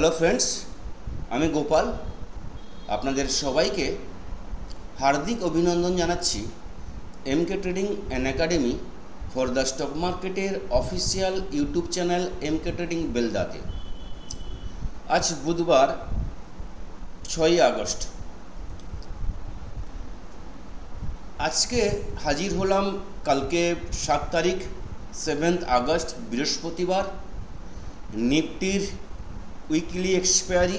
Hello friends, আমি গোপাল। আপনাদের সবাইকে হার্দিক অভিনন্দন জানাচ্ছি MK trading and academy for the stock মার্কেটের official YouTube channel MK trading বেলদাতে। আজ বুধবার 6ই আগস্ট। আজকে হাজির হলাম কালকে 7 তারিখ 7 আগস্ট বৃহস্পতিবার, নিফটির উইকলি এক্সপায়ারি।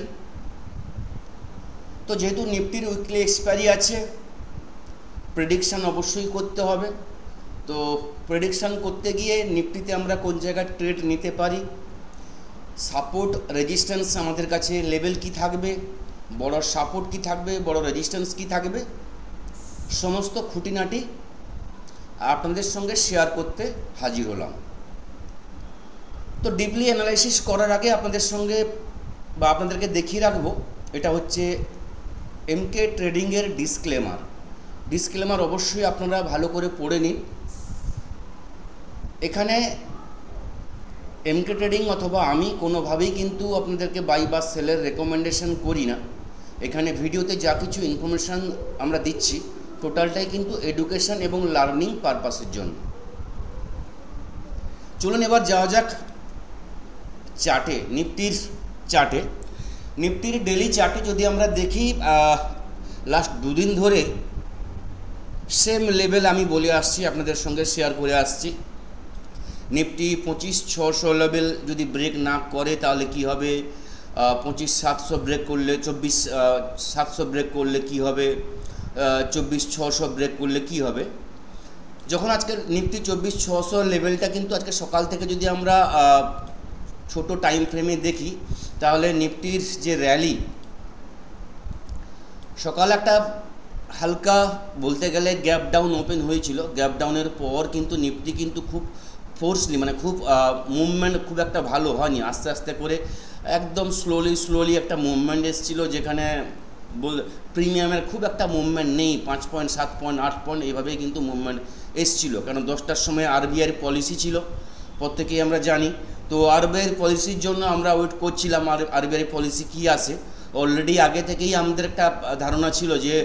তো যেহেতু নিফটির উইকলি এক্সপায়ারি আছে, প্রেডিকশান অবশ্যই করতে হবে। তো প্রেডিকশান করতে গিয়ে নিফটিতে আমরা কোন জায়গায় ট্রেড নিতে পারি, সাপোর্ট রেজিস্ট্যান্স আমাদের কাছে লেভেল কি থাকবে, বড় সাপোর্ট কি থাকবে, বড় রেজিস্ট্যান্স কি থাকবে, সমস্ত খুঁটিনাটি আপনাদের সঙ্গে শেয়ার করতে হাজির হলাম। তো ডিপলি অ্যানালাইসিস করার আগে আপনাদের সঙ্গে বা আপনাদেরকে দেখিয়ে রাখবো, এটা হচ্ছে এমকে ট্রেডিংয়ের ডিসক্লেমার অবশ্যই আপনারা ভালো করে পড়ে নিন। এখানে এমকে ট্রেডিং অথবা আমি কোনোভাবেই কিন্তু আপনাদেরকে বাই বা সেলের রেকমেন্ডেশন করি না। এখানে ভিডিওতে যা কিছু ইনফরমেশান আমরা দিচ্ছি টোটালটাই কিন্তু এডুকেশন এবং লার্নিং পারপাসের জন্য। চলুন এবার যাওয়া যাক চার্টে, নিফটির ডেলি চার্টে যদি আমরা দেখি, লাস্ট দুদিন ধরে সেম লেভেল আমি বলে আসছি, আপনাদের সঙ্গে শেয়ার করে আসছি। নিফটি 25,600 লেভেল যদি ব্রেক না করে তাহলে কি হবে, 25,700 ব্রেক করলে, 24,700 ব্রেক করলে কি হবে, 24,600 ব্রেক করলে কি হবে। যখন আজকে নিফটি 24,600 লেভেলটা কিন্তু আজকে সকাল থেকে যদি আমরা ছোট টাইম ফ্রেমে দেখি তাহলে নিফটির যে র্যালি, সকাল একটা হালকা বলতে গেলে গ্যাপ ডাউন ওপেন হয়েছিল। গ্যাপ ডাউনের পর কিন্তু নিফটি কিন্তু খুব ফোর্সলি, মানে খুব মুভমেন্ট খুব একটা ভালো হয়নি, আস্তে আস্তে করে একদম স্লোলি একটা মুভমেন্ট এসেছিল, যেখানে প্রিমিয়ামের খুব একটা মুভমেন্ট নেই, 5 পয়েন্ট 7 পয়েন্ট 8 পয়েন্ট এইভাবেই কিন্তু মুভমেন্ট এসেছিলো। কারণ 10টার সময় আরবিআইয়ের পলিসি ছিল, প্রত্যেকেই আমরা জানি। তো আরবিআইয়ের পলিসির জন্য আমরা ওয়েট করছিলাম, আর আরবিআইয়ের পলিসি কী আসে। অলরেডি আগে থেকেই আমাদের একটা ধারণা ছিল যে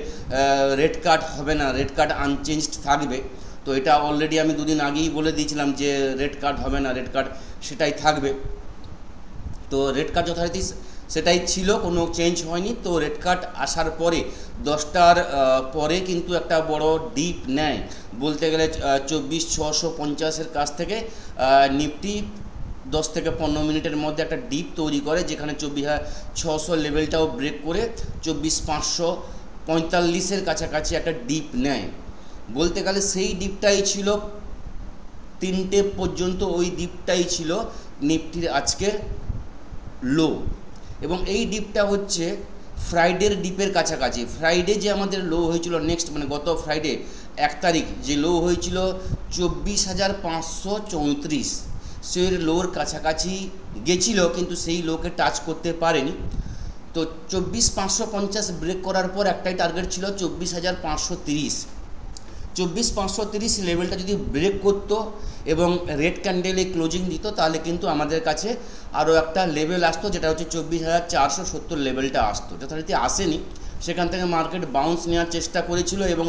রেট কাট হবে না, রেট কাট আনচেঞ্জড থাকবে। তো এটা অলরেডি আমি দুদিন আগেই বলে দিয়েছিলাম যে রেট কাট হবে না, রেট কাট সেটাই থাকবে। তো রেট কাট যথারীতি সেটাই ছিল, কোনো চেঞ্জ হয়নি। তো রেট কাট আসার পরে 10টার পরে কিন্তু একটা বড় ডিপ নেয়, বলতে গেলে 24,650-এর কাছ থেকে নিফটি 10 থেকে 15 মিনিটের মধ্যে একটা ডিপ তৈরি করে, যেখানে 24,600 লেভেলটাও ব্রেক করে 24,545-এর কাছাকাছি একটা ডিপ নেয়। বলতে গেলে সেই ডিপটাই ছিল 3টে পর্যন্ত, ওই ডিপটাই ছিল নিফটির আজকের লো। এবং এই ডিপটা হচ্ছে ফ্রাইডের ডিপের কাছাকাছি। ফ্রাইডে যে আমাদের লো হয়েছিল, নেক্সট মানে গত ফ্রাইডে 1 তারিখ যে লো হয়েছিল 24,534, সেই লোর কাছাকাছি গেছিল, কিন্তু সেই লোকে টাচ করতে পারেনি। তো 24,550 ব্রেক করার পর একটাই টার্গেট ছিল 24,530। 24,530 লেভেলটা যদি ব্রেক করতো এবং রেড ক্যান্ডেলে ক্লোজিং দিত তাহলে কিন্তু আমাদের কাছে আরও একটা লেভেল আসতো, যেটা হচ্ছে 24,470 লেভেলটা আসতো। যথারীতি আসেনি, সেখান থেকে মার্কেট বাউন্স নেওয়ার চেষ্টা করেছিল এবং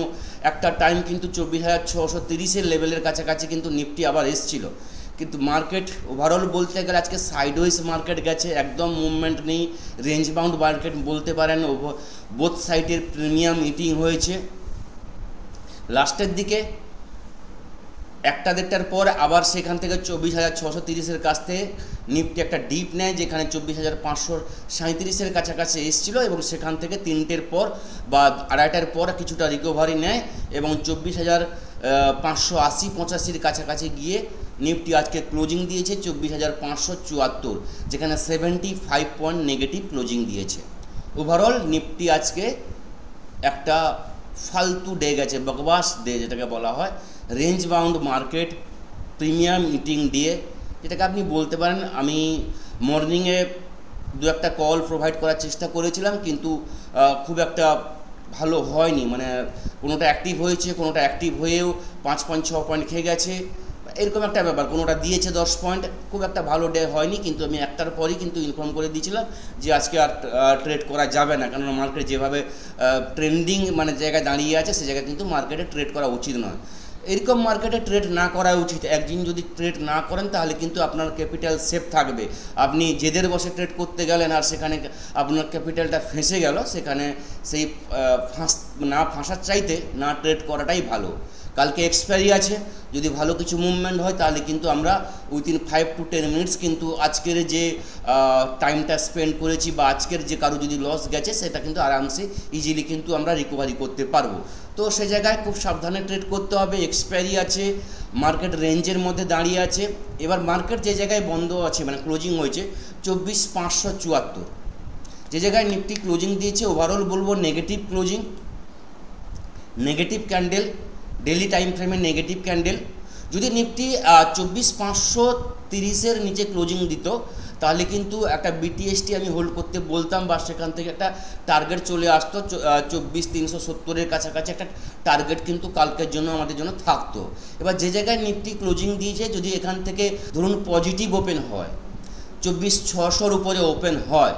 একটা টাইম কিন্তু 24,630-এর লেভেলের কাছাকাছি কিন্তু নিফটি আবার এসছিল। কিন্তু মার্কেট ওভারঅল বলতে গেলে আজকে সাইডওয়েজ মার্কেট গেছে, একদম মুভমেন্ট নেই, রেঞ্জ বাউন্ড মার্কেট বলতে পারেন। বোথ সাইডের প্রিমিয়াম মিটিং হয়েছে। লাস্টের দিকে 1টা-1:30টার পর আবার সেখান থেকে 24,630-এর কাছ থেকে নিফটি একটা ডিপ নেয়, যেখানে 24,537-এর কাছাকাছি এসেছিল এবং সেখান থেকে 3টের পর বা 2:30টার পর কিছুটা রিকভারি নেয় এবং 24,580-85-এর কাছাকাছি গিয়ে নিফটি আজকে ক্লোজিং দিয়েছে 24,574, যেখানে 75 পয়েন্ট নেগেটিভ ক্লোজিং দিয়েছে। ওভারঅল নিফটি আজকে একটা ফালতু ডে গেছে, বকবাস ডে যেটাকে বলা হয়, range bound market, premium meeting day যেটাকে আপনি বলতে পারেন। আমি মর্নিংয়ে 2-1টা কল প্রোভাইড করার চেষ্টা করেছিলাম, কিন্তু খুব একটা ভালো হয়নি, মানে কোনোটা অ্যাক্টিভ হয়েছে, কোনোটা অ্যাক্টিভ হয়েও 5 পয়েন্ট 6 পয়েন্ট খেয়ে গেছে, এরকম একটা ব্যাপার। কোনোটা দিয়েছে 10 পয়েন্ট, খুব একটা ভালো ডে হয়নি, কিন্তু আমি একটার পরই কিন্তু ইনফর্ম করে দিয়েছিলাম যে আজকে আর ট্রেড করা যাবে না, কারণ মার্কেট যেভাবে ট্রেন্ডিং মানে জায়গায় দাঁড়িয়ে আছে সে জায়গায় কিন্তু মার্কেটে ট্রেড করা উচিত নয়। এরকম মার্কেটে ট্রেড না করা উচিত। একদিন যদি ট্রেড না করেন তাহলে কিন্তু আপনার ক্যাপিটাল সেফ থাকবে। আপনি জেদের বসে ট্রেড করতে গেলেন আর সেখানে আপনার ক্যাপিটালটা ফেঁসে গেল, সেখানে সেই ফাঁসার চাইতে না ট্রেড করাটাই ভালো। কালকে এক্সপায়ারি আছে, যদি ভালো কিছু মুভমেন্ট হয় তাহলে কিন্তু আমরা উইথিন 5 to 10 মিনিটস কিন্তু আজকের যে টাইমটা স্পেন্ড করেছি বা আজকের যে কারো যদি লস গেছে সেটা কিন্তু আরামসে ইজিলি কিন্তু আমরা রিকভারি করতে পারবো। তো সে জায়গায় খুব সাবধানে ট্রেড করতে হবে। এক্সপায়ারি আছে, মার্কেট রেঞ্জের মধ্যে দাঁড়িয়ে আছে। এবার মার্কেট যে জায়গায় বন্ধ আছে মানে ক্লোজিং হয়েছে 24,574, যে জায়গায় নিফটি ক্লোজিং দিয়েছে ওভারঅল বলবো negative closing, negative candle, daily time ফ্রেমে নেগেটিভ ক্যান্ডেল। যদি নিফটি 24,530-এর নিচে ক্লোজিং দিত তাহলে কিন্তু একটা বিটিএসটি আমি হোল্ড করতে বলতাম, বা সেখান থেকে একটা টার্গেট চলে আসতো 24,370-এর কাছাকাছি একটা টার্গেট কিন্তু কালকের জন্য আমাদের জন্য থাকতো। এবার যে জায়গায় নিফটি ক্লোজিং দিয়েছে যদি এখান থেকে ধরুন পজিটিভ ওপেন হয়, 24,600-র উপরে ওপেন হয়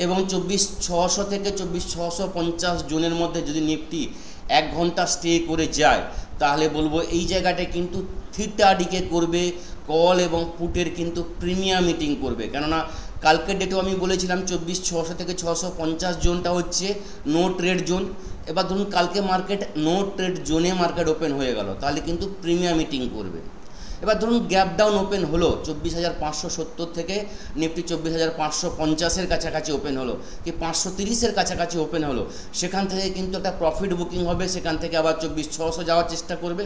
এবং 24,600 থেকে 24,650 জোনের মধ্যে যদি নিফটি 1 ঘন্টা স্টে করে যায় তাহলে বলবো এই জায়গাটায় কিন্তু থিটা ডিকে করবে, কল এবং পুটের কিন্তু প্রিমিয়াম মিটিং করবে। কেননা কালকের ডেটেও আমি বলেছিলাম 24,600 থেকে 650 জোনটা হচ্ছে নো ট্রেড জোন। এবার ধরুন কালকে মার্কেট নো ট্রেড জোনে মার্কেট ওপেন হয়ে গেল তাহলে কিন্তু প্রিমিয়াম মিটিং করবে। এবার ধরুন গ্যাপ ডাউন ওপেন হলো 24,570 থেকে নিফটি 24,550-এর কাছাকাছি ওপেন হলো কি 530-এর কাছাকাছি ওপেন হলো, সেখান থেকে কিন্তু একটা প্রফিট বুকিং হবে, সেখান থেকে আবার 24,600 যাওয়ার চেষ্টা করবে।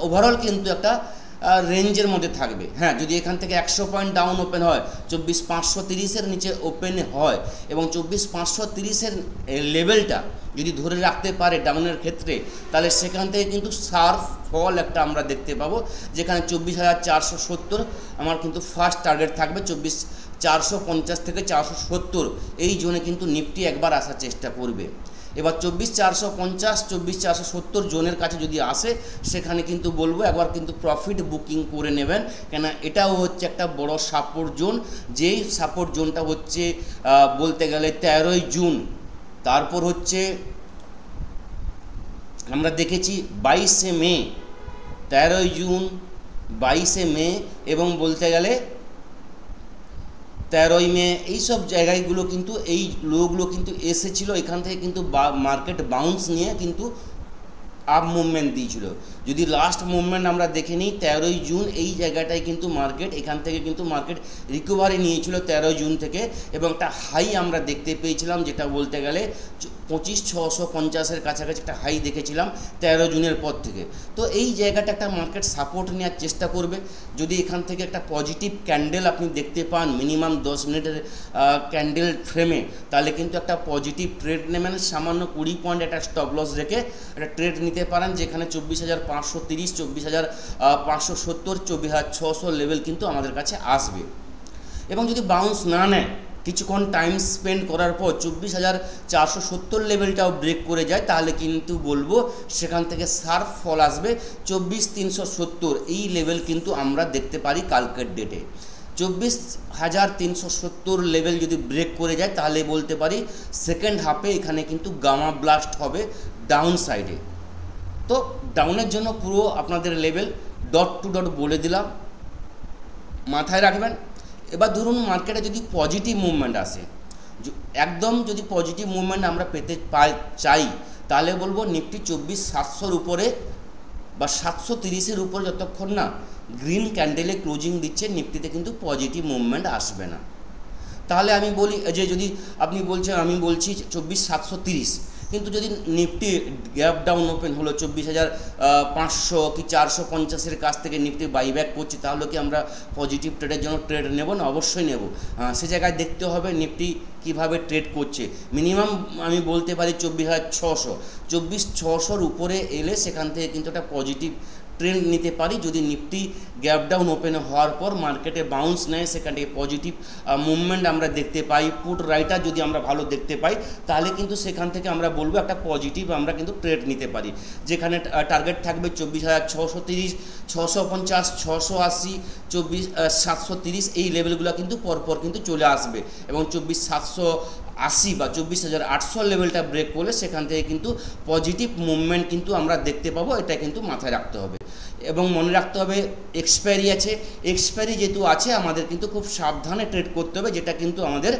ওভারঅল কিন্তু একটা রেঞ্জের মধ্যে থাকবে। হ্যাঁ, যদি এখান থেকে 100 পয়েন্ট ডাউন ওপেন হয়, 24,530-এর নিচে ওপেন হয় এবং 24,530-এর লেভেলটা যদি ধরে রাখতে পারে ডাউনের ক্ষেত্রে তাহলে সেখান থেকে কিন্তু শার্প ফল একটা আমরা দেখতে পাবো, যেখানে 24,470 আমার কিন্তু ফার্স্ট টার্গেট থাকবে। 24,450 থেকে 470 এই জোনে কিন্তু নিফটি একবার আসার চেষ্টা করবে। এবার 24,450 24,470 জোনের কাছে যদি আসে সেখানে কিন্তু বলবো একবার কিন্তু প্রফিট বুকিং করে নেবেন, কেন এটাও হচ্ছে একটা বড় সাপোর্ট জোন। যেই সাপোর্ট জোনটা হচ্ছে বলতে গেলে 13ই জুন, তারপর হচ্ছে আমরা দেখেছি 22শে মে, 13ই জুন, 22শে মে এবং বলতে গেলে 13ই মে, এইসব জায়গাগুলো কিন্তু এই লোগুলো কিন্তু এসেছিলো। এখান থেকে কিন্তু মার্কেট বাউন্স নিয়ে কিন্তু আপ মুভমেন্ট দিয়েছিল। যদি লাস্ট মুভমেন্ট আমরা দেখে নিই 13ই জুন, এই জায়গাটায় কিন্তু মার্কেট এখান থেকে কিন্তু মার্কেট রিকভারি নিয়েছিল 13ই জুন থেকে, এবং একটা হাই আমরা দেখতে পেয়েছিলাম যেটা বলতে গেলে 25,650-এর কাছাকাছি একটা হাই দেখেছিলাম 13 জুনের পর থেকে। তো এই জায়গাটা একটা মার্কেট সাপোর্ট নেওয়ার চেষ্টা করবে। যদি এখান থেকে একটা পজিটিভ ক্যান্ডেল আপনি দেখতে পান মিনিমাম 10 মিনিটের ক্যান্ডেল ফ্রেমে, তাহলে কিন্তু একটা পজিটিভ ট্রেড নেবেন, সামান্য 20 পয়েন্ট একটা স্টপ লস রেখে একটা ট্রেড নিতে পারেন, যেখানে 24,530, 24,570, 24,600 লেভেল কিন্তু আমাদের কাছে আসবে। এবং যদি বাউন্স না নেয় কিছুক্ষণ টাইম স্পেন্ড করার পর 24,470 লেভেলটাও ব্রেক করে যায় তাহলে কিন্তু বলবো সেখান থেকে শার্প ফল আসবে 24,370, এই লেভেল কিন্তু আমরা দেখতে পারি কালকের ডেটে। 24,370 লেভেল যদি ব্রেক করে যায় তাহলে বলতে পারি সেকেন্ড হাফে এখানে কিন্তু গামা ব্লাস্ট হবে ডাউন সাইডে। তো ডাউনের জন্য পুরো আপনাদের লেভেল ডট টু ডট বলে দিলাম, মাথায় রাখবেন। এবার ধরুন মার্কেটে যদি পজিটিভ মুভমেন্ট আসে, একদম যদি পজিটিভ মুভমেন্ট আমরা পেতে চাই তাহলে বলবো নিফটি 24,700-র উপরে বা 730-এর উপরে যতক্ষণ না গ্রিন ক্যান্ডেলে ক্লোজিং দিচ্ছে নিফটিতে কিন্তু পজিটিভ মুভমেন্ট আসবে না। তাহলে আমি বলি যে যদি আপনি বলছেন আমি বলছি 24,730, কিন্তু যদি নিফটি গ্যাপ ডাউন ওপেন হলো 24,500 কি 450-এর কাছ থেকে নিফটি বাইব্যাক করছে তাহলে কি আমরা পজিটিভ ট্রেডের জন্য ট্রেড নেব না? অবশ্যই নেব। সে জায়গায় দেখতে হবে নিফটি কিভাবে ট্রেড করছে। মিনিমাম আমি বলতে পারি 24,600, 24,600-র উপরে এলে সেখান থেকে কিন্তু একটা পজিটিভ ট্রেন্ড নিতে পারি যদি নিফটি গ্যাপ ডাউন ওপেন হওয়ার পর মার্কেটে বাউন্স নেয়, সেখান থেকে পজিটিভ মুভমেন্ট আমরা দেখতে পাই, পুট রাইটার যদি আমরা ভালো দেখতে পাই, তাহলে কিন্তু সেখান থেকে আমরা বলবো একটা পজিটিভ আমরা কিন্তু ট্রেড নিতে পারি, যেখানে টার্গেট থাকবে 24,630, 650, 680, 24,730 এই লেভেলগুলো কিন্তু পরপর কিন্তু চলে আসবে এবং 24,780 বা 24,800 লেভেলটা ব্রেক করলে সেখান থেকে কিন্তু পজিটিভ মুভমেন্ট কিন্তু আমরা দেখতে পাবো। এটা কিন্তু মাথায় রাখতে হবে এবং মনে রাখতে হবে এক্সপায়ারি আছে, এক্সপায়ারি যেহেতু আছে আমাদের কিন্তু খুব সাবধানে ট্রেড করতে হবে, যেটা কিন্তু আমাদের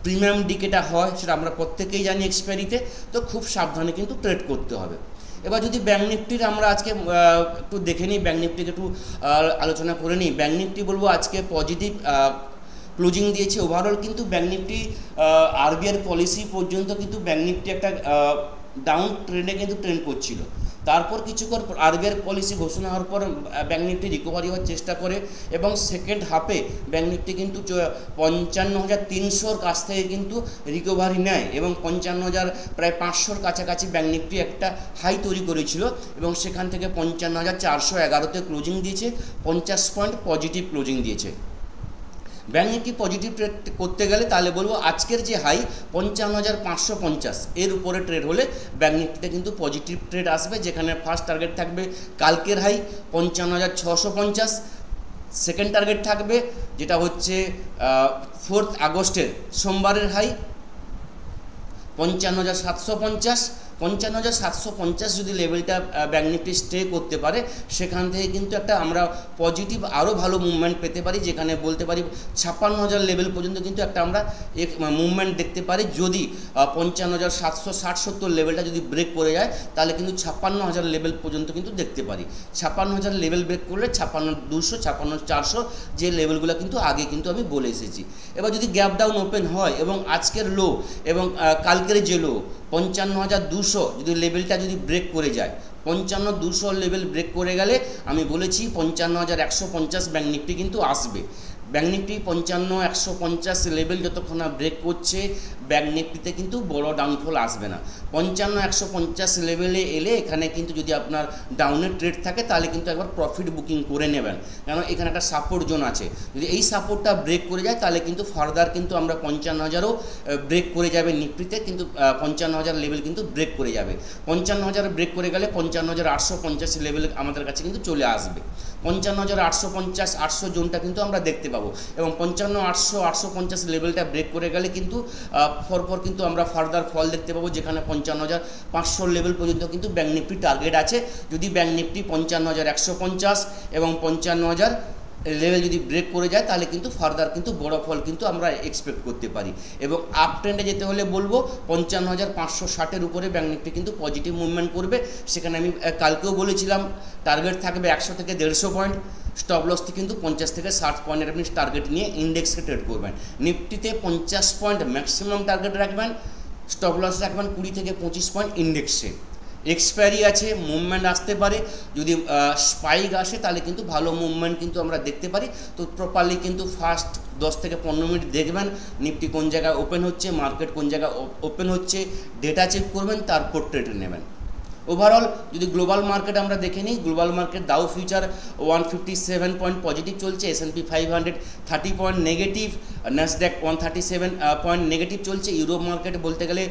প্রিমিয়াম ডিকেটা হয় সেটা আমরা প্রত্যেকেই জানি এক্সপায়ারিতে, তো খুব সাবধানে কিন্তু ট্রেড করতে হবে। এবার যদি ব্যাঙ্ক নিফটির আমরা আজকে একটু দেখে নিই, ব্যাঙ্ক নিফটিকে একটু আলোচনা করে নিই। ব্যাঙ্ক নিফটি বলবো আজকে পজিটিভ ক্লোজিং দিয়েছে। ওভারঅল কিন্তু ব্যাঙ্ক নিফটি আরবিআই পলিসি পর্যন্ত কিন্তু ব্যাঙ্ক নিফটি একটা ডাউন ট্রেন্ডে কিন্তু ট্রেন্ড করছিল, তারপর কিছুক্ষণ আরবিআই পলিসি ঘোষণা হওয়ার পর ব্যাঙ্ক নিফটি রিকভারি হওয়ার চেষ্টা করে এবং সেকেন্ড হাফে ব্যাঙ্ক নিফটি কিন্তু 55,300 কাছ থেকে কিন্তু রিকভারি নেয় এবং 55,000 প্রায় 500 কাছাকাছি ব্যাঙ্ক নিফটি একটা হাই তৈরি করেছিল এবং সেখান থেকে 55,411তে ক্লোজিং দিয়েছে, 50 পয়েন্ট পজিটিভ ক্লোজিং দিয়েছে। ব্যাঙ্ক নিফটি পজিটিভ ট্রেড করতে গেলে তাহলে বলবো আজকের যে হাই 55,550 এর উপরে ট্রেড হলে ব্যাঙ্ক নিফটিতে কিন্তু পজিটিভ ট্রেড আসবে, যেখানে ফার্স্ট টার্গেট থাকবে কালকের হাই 55,650, সেকেন্ড টার্গেট থাকবে যেটা হচ্ছে 4 আগস্টের সোমবারের হাই 55,750, 55,750 যদি লেভেলটা ব্যাঙ্ক নিফটি স্টে করতে পারে সেখান থেকে কিন্তু একটা আমরা পজিটিভ আরও ভালো মুভমেন্ট পেতে পারি, যেখানে বলতে পারি 56,000 লেভেল পর্যন্ত কিন্তু একটা আমরা মুভমেন্ট দেখতে পারি। যদি 55,760-70 লেভেলটা যদি ব্রেক করে যায় তাহলে কিন্তু 56,000 লেভেল পর্যন্ত কিন্তু দেখতে পারি। 56,000 লেভেল ব্রেক করলে 56,200, 56,400 যে লেভেলগুলো কিন্তু আগে কিন্তু আমি বলে এসেছি। এবার যদি গ্যাপ ডাউন ওপেন হয় এবং আজকের লো এবং কালকের যে লো 55,200 যদি লেভেলটা যদি ব্রেক করে যায়, 55,200 লেভেল ব্রেক করে গেলে আমি বলেছি 55,150 ব্যাঙ্ক নিফটি কিন্তু আসবে। ব্যাঙ্ক নিফটি 55,150 লেভেল যতক্ষণ না ব্রেক করছে ব্যাঙ্ক নিফটিতে কিন্তু বড় ডাউনফল আসবে না। 55,150 লেভেলে এলে এখানে কিন্তু যদি আপনার ডাউনের ট্রেড থাকে তাহলে কিন্তু একবার প্রফিট বুকিং করে নেবেন, কারণ এখানে একটা সাপোর্ট জোন আছে। যদি এই সাপোর্টটা ব্রেক করে যায় তাহলে কিন্তু ফার্দার কিন্তু আমরা 55,000ও ব্রেক করে যাবে নিফটিতে, কিন্তু 55,000 লেভেল কিন্তু ব্রেক করে যাবে। 55,000 ব্রেক করে গেলে 55,850 লেভেল আমাদের কাছে কিন্তু চলে আসবে। 55,850, 800 জোনটা কিন্তু আমরা দেখতে পাবো এবং 55,800, 850 লেভেলটা ব্রেক করে গেলে কিন্তু পরপর কিন্তু আমরা ফার্দার ফল দেখতে পাবো, যেখানে 55,500 লেভেল পর্যন্ত কিন্তু ব্যাঙ্ক নিফটি টার্গেট আছে। যদি ব্যাঙ্ক নিফটি 55,150 এবং 55,000 লেভেল যদি ব্রেক করে যায় তাহলে কিন্তু ফার্দার কিন্তু বড় ফল কিন্তু আমরা এক্সপেক্ট করতে পারি এবং আপ ট্রেন্ডে যেতে হলে বলবো 55,560-এর উপরে ব্যাঙ্ক নিফটি কিন্তু পজিটিভ মুভমেন্ট করবে। সেখানে আমি কালকেও বলেছিলাম টার্গেট থাকবে 100 থেকে 150 পয়েন্ট, স্টপ লসটি কিন্তু 50 থেকে 60 পয়েন্টের আপনি টার্গেট নিয়ে ইন্ডেক্সকে ট্রেড করবেন। নিফটিতে 50 পয়েন্ট ম্যাক্সিমাম টার্গেট রাখবেন, স্টপ লস রাখবেন 20 থেকে 25 পয়েন্ট ইন্ডেক্সে। এক্সপায়ারি আছে, মুভমেন্ট আসতে পারে, যদি স্পাইক আসে তাহলে কিন্তু ভালো মুভমেন্ট কিন্তু আমরা দেখতে পারি। তো প্রপারলি কিন্তু ফার্স্ট 10 থেকে 15 মিনিট দেখবেন নিফটি কোন জায়গায় ওপেন হচ্ছে, মার্কেট কোন জায়গায় ওপেন হচ্ছে, ডেটা চেক করবেন, তারপর ট্রেড নেবেন। ওভারঅল যদি গ্লোবাল মার্কেট আমরা দেখে নিই, global market Dow future 157 point positive চলছে, S&P 500 30 point negative, Nasdaq 137 point negative চলছে। ইউরোপ মার্কেট বলতে গেলে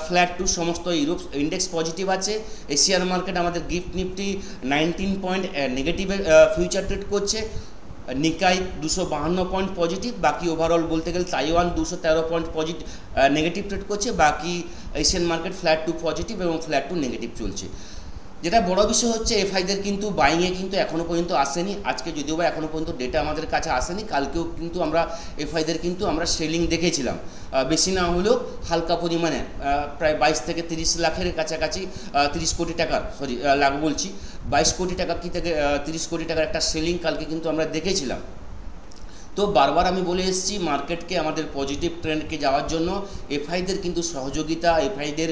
ফ্ল্যাট টু, সমস্ত ইউরোপ ইন্ডেক্স পজিটিভ আছে। এশিয়ার মার্কেট আমাদের গিফট নিফটি 19 পয়েন্ট নেগেটিভে ফিউচার ট্রেড করছে। নিকাই 252 পয়েন্ট পজিটিভ, বাকি ওভারঅল বলতে গেলে Taiwan 213 point positive negative trade করছে। বাকি Asian market flat to positive এবং ফ্ল্যাট টু নেগেটিভ চলছে। যেটা বড় বিষয় হচ্ছে এফআইদের কিন্তু বাইংয়ে কিন্তু এখনও পর্যন্ত আসেনি। আজকে যদিও বা এখনও পর্যন্ত ডেটা আমাদের কাছে আসেনি, কালকেও কিন্তু আমরা এফআইদের কিন্তু আমরা সেলিং দেখেছিলাম, বেশি না হলেও হালকা পরিমাণে প্রায় 22 থেকে 30 লাখের কাছাকাছি, 30 কোটি টাকার লাখ বলছি 22 কোটি টাকা কি থেকে 30 কোটি টাকার একটা সেলিং কালকে কিন্তু আমরা দেখেছিলাম। তো বারবার আমি বলে এসেছি মার্কেটকে আমাদের পজিটিভ ট্রেন্ডকে যাওয়ার জন্য এফআইদের কিন্তু সহযোগিতা, এফআইদের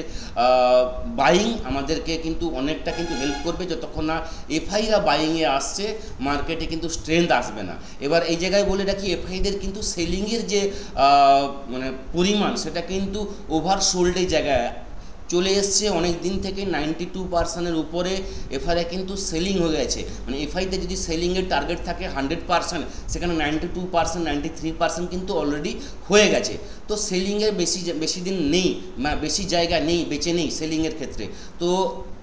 বাইং আমাদেরকে কিন্তু অনেকটা কিন্তু হেল্প করবে। যতক্ষণ না এফআইরা বাইংয়ে আসছে মার্কেটে কিন্তু স্ট্রেংথ আসবে না। এবার এই জায়গায় বলে রাখি এফআইদের কিন্তু সেলিংয়ের যে মানে পরিমাণ সেটা কিন্তু ওভার সোল্ডের জায়গায় চলে এসছে অনেক দিন থেকে 92%-এর উপরে এফআইআই কিন্তু সেলিং হয়ে গেছে। মানে এফআইতে যদি সেলিংয়ের টার্গেট থাকে 100%, সেখানে 92%, 93% কিন্তু অলরেডি হয়ে গেছে। তো সেলিংয়ের বেশি দিন নেই, বেশি জায়গা নেই, বেঁচে নেই সেলিংয়ের ক্ষেত্রে। তো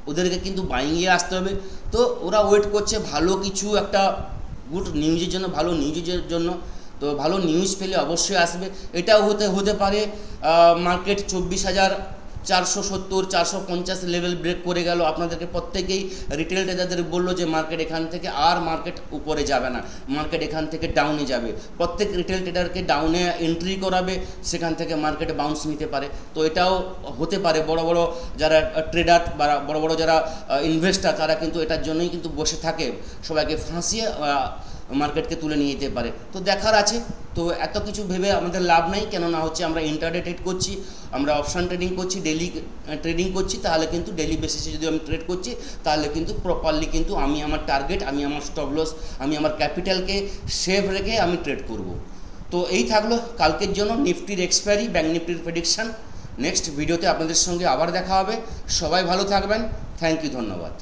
ওদেরকে কিন্তু বাইংয়ে আসতে হবে। তো ওরা ওয়েট করছে ভালো কিছু একটা গুড নিউজের জন্য, ভালো নিউজের জন্য। তো ভালো নিউজ পেলে অবশ্যই আসবে। এটাও হতে পারে মার্কেট 24,470, 450 লেভেল ব্রেক করে গেল, আপনাদেরকে প্রত্যেকেই রিটেল ট্রেডারদের বললো যে মার্কেট এখান থেকে আর মার্কেট উপরে যাবে না, মার্কেট এখান থেকে ডাউনে যাবে। প্রত্যেক রিটেল ট্রেডারকে ডাউনে এন্ট্রি করাবে, সেখান থেকে মার্কেট বাউন্স নিতে পারে। তো এটাও হতে পারে। বড় বড় যারা ট্রেডার বা বড় বড় যারা ইনভেস্টার, তারা কিন্তু এটার জন্যই কিন্তু বসে থাকে, সবাইকে ফাঁসিয়ে মার্কেটকে তুলে নিয়ে যেতে পারে। তো দেখার আছে। তো এত কিছু ভেবে আমাদের লাভ নেই, কেননা হচ্ছে আমরা ইন্টারডে ট্রেড করছি, আমরা অপশান ট্রেডিং করছি, ডেলি ট্রেডিং করছি। তাহলে কিন্তু ডেলি বেসিসে যদি আমি ট্রেড করছি, তাহলে কিন্তু প্রপারলি কিন্তু আমি আমার টার্গেট, আমি আমার স্টপ লস, আমি আমার ক্যাপিটালকে সেভ রেখে আমি ট্রেড করব। তো এই থাকলো কালকের জন্য নিফটির এক্সপায়ারি, ব্যাঙ্ক নিফটির প্রেডিকশান। নেক্সট ভিডিওতে আপনাদের সঙ্গে আবার দেখা হবে। সবাই ভালো থাকবেন। থ্যাংক ইউ, ধন্যবাদ।